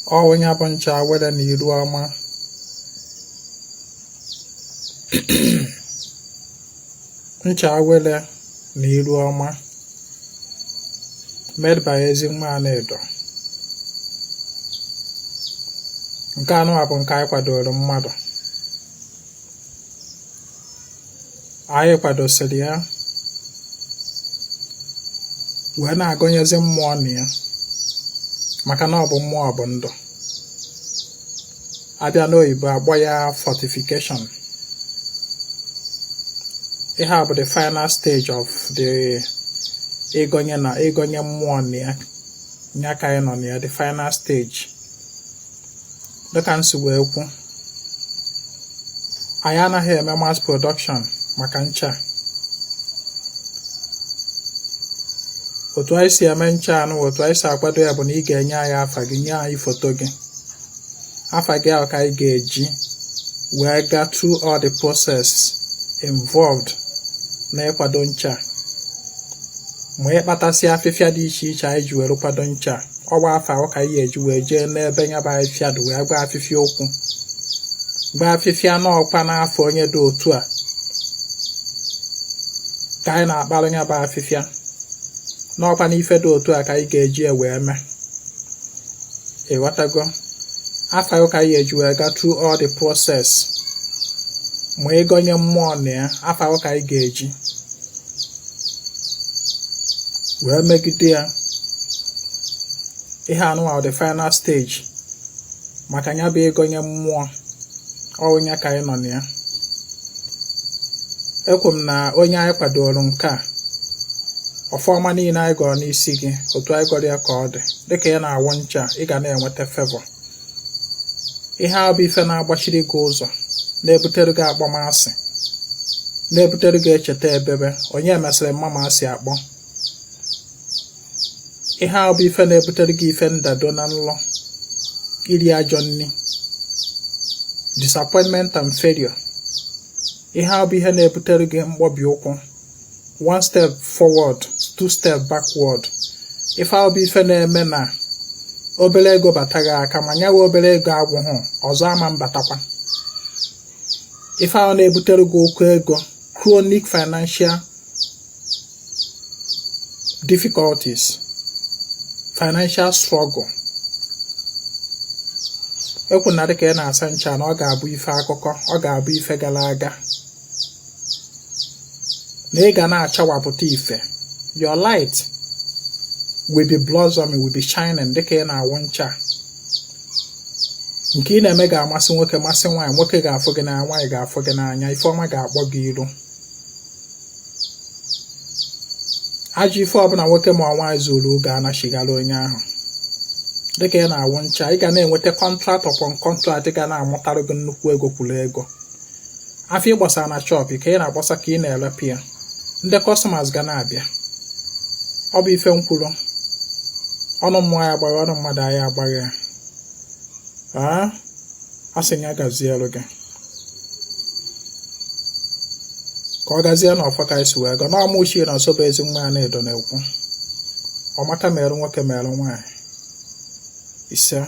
onye bụ Ncha Awele na iru ọma. Ncha Awele na iru ọma, made by Ezinwa Anaedo. Nke anụ a bụ nke anyị kwadoro mmadụ. Anyị kwadosiri ya wee na-agụnyezi mmụọ na ya maka na ọ bụ mmụọ bụ ndụ. Abịa n'oyibo akpọ ya fortification. Ihe a bụ the final stage of the ịgọnye mmụọ na ya nya ka anyị nọ na ya, the final stage. Dịka nsi wee kwu, anyị anaghị eme mass production maka ncha. Otu anyị si eme ncha anụ, otu anyị si akwado ya bụ na ị ga-enye anyị afa gị, nye anyị foto gị. Afa gị ahụ ka anyị ga-eji wee gaa through all the process involved na ịkwado ncha. Ma ịkpatasị afịfịa dị iche iche anyị ji were kwado ncha, ọgba afa ahụ ka anyị ga-eji wee jee n'ebe nya bụ afịfịa dị wee gba afịfịa okwu. Gba afịfịa n'ọkwa n'afọ onye dị otu a ka anyị na-akpara nya bụ afịfịa. N'ọkwa n'ife dị otu a ka anyị ga-eji wee mee. Ịghọtago? Afa ahụ ka anyị ga-eji wee gaa through all the process. Ma ịgọnye mmụọ na ya, afa ahụ ka anyị ga-eji wee megide ya. Ihe anụwa the final stage maka ya bụ ịgọnye mmụọ ọnya ka anyị nọ na ya. Ekwu m na onye anyị kwadoro nke a, ọfọma niile anyị gọrọ n'isi gị, otu anyị gọrọ ya ka ọ dị, dịka ya na-awụ ncha, ị ga na-enweta favor. Ihe a bụ ife na-agbachiri gị ụzọ, na-ebutere gị akpọmasị, na-ebutere gị echeta ebebe onye mesịrị mma asị akpọ. Ihe a bụ ife na-ebutere gị ife ndado na nlọ, iri ajọ nni, disappointment and failure. Ihe a bụ ihe na-ebutere gị mkpọbi ụkwụ, one step forward, two step backward. Ife a bụ ife na-eme na obere ego bata gị aka, ma nyawa obere ego agwụhụ ọzọ ama mbatakwa. Ife ahụ na-ebutere gị okwu ego, chronic financial difficulties, financial struggle. Ekwu na dịka ị na-asa ncha na ọ ga-abụ ife akụkọ, ọ ga-abụ ife gara aga, na ị ga na-achawapụta ife. Your light will be blossoming, will be shining dịka ị na-awụ ncha. Nke ị na-eme ga-amasị nwoke, masị nwaanyị, nwoke ga-afụ gị n'anya, nwaanyị ga-afụ gị n'anya, ifeọma ga-akpọ gị iru. Ajọ ife ọbụla nwoke ma nwaanyị zuru oge anachigara onye ahụ. Dịka ị na-awụ ncha, ị ga na-enweta contract upon contract, ị ga na-amụtara gị nnukwu ego kwuru ego. Afọ ị gbasara na shop ka ị na-agbasa ka ị na-elepụ ya, ndị customers ga na-abịa. Ọ bụ ife nkwuru, ọnụ mmụọ ya agbaghị, ọnụ mmadụ anyị agbaghị ya. A sị ya gazielu gị ka ọ gazie n'ọfọ ka anyị si wee gọ. N'ọma ochie na ọsọ bụ Ezinwa Anaedo na-ekwu, ọmaka merụ nwoke merụ nwaanyị. Ise.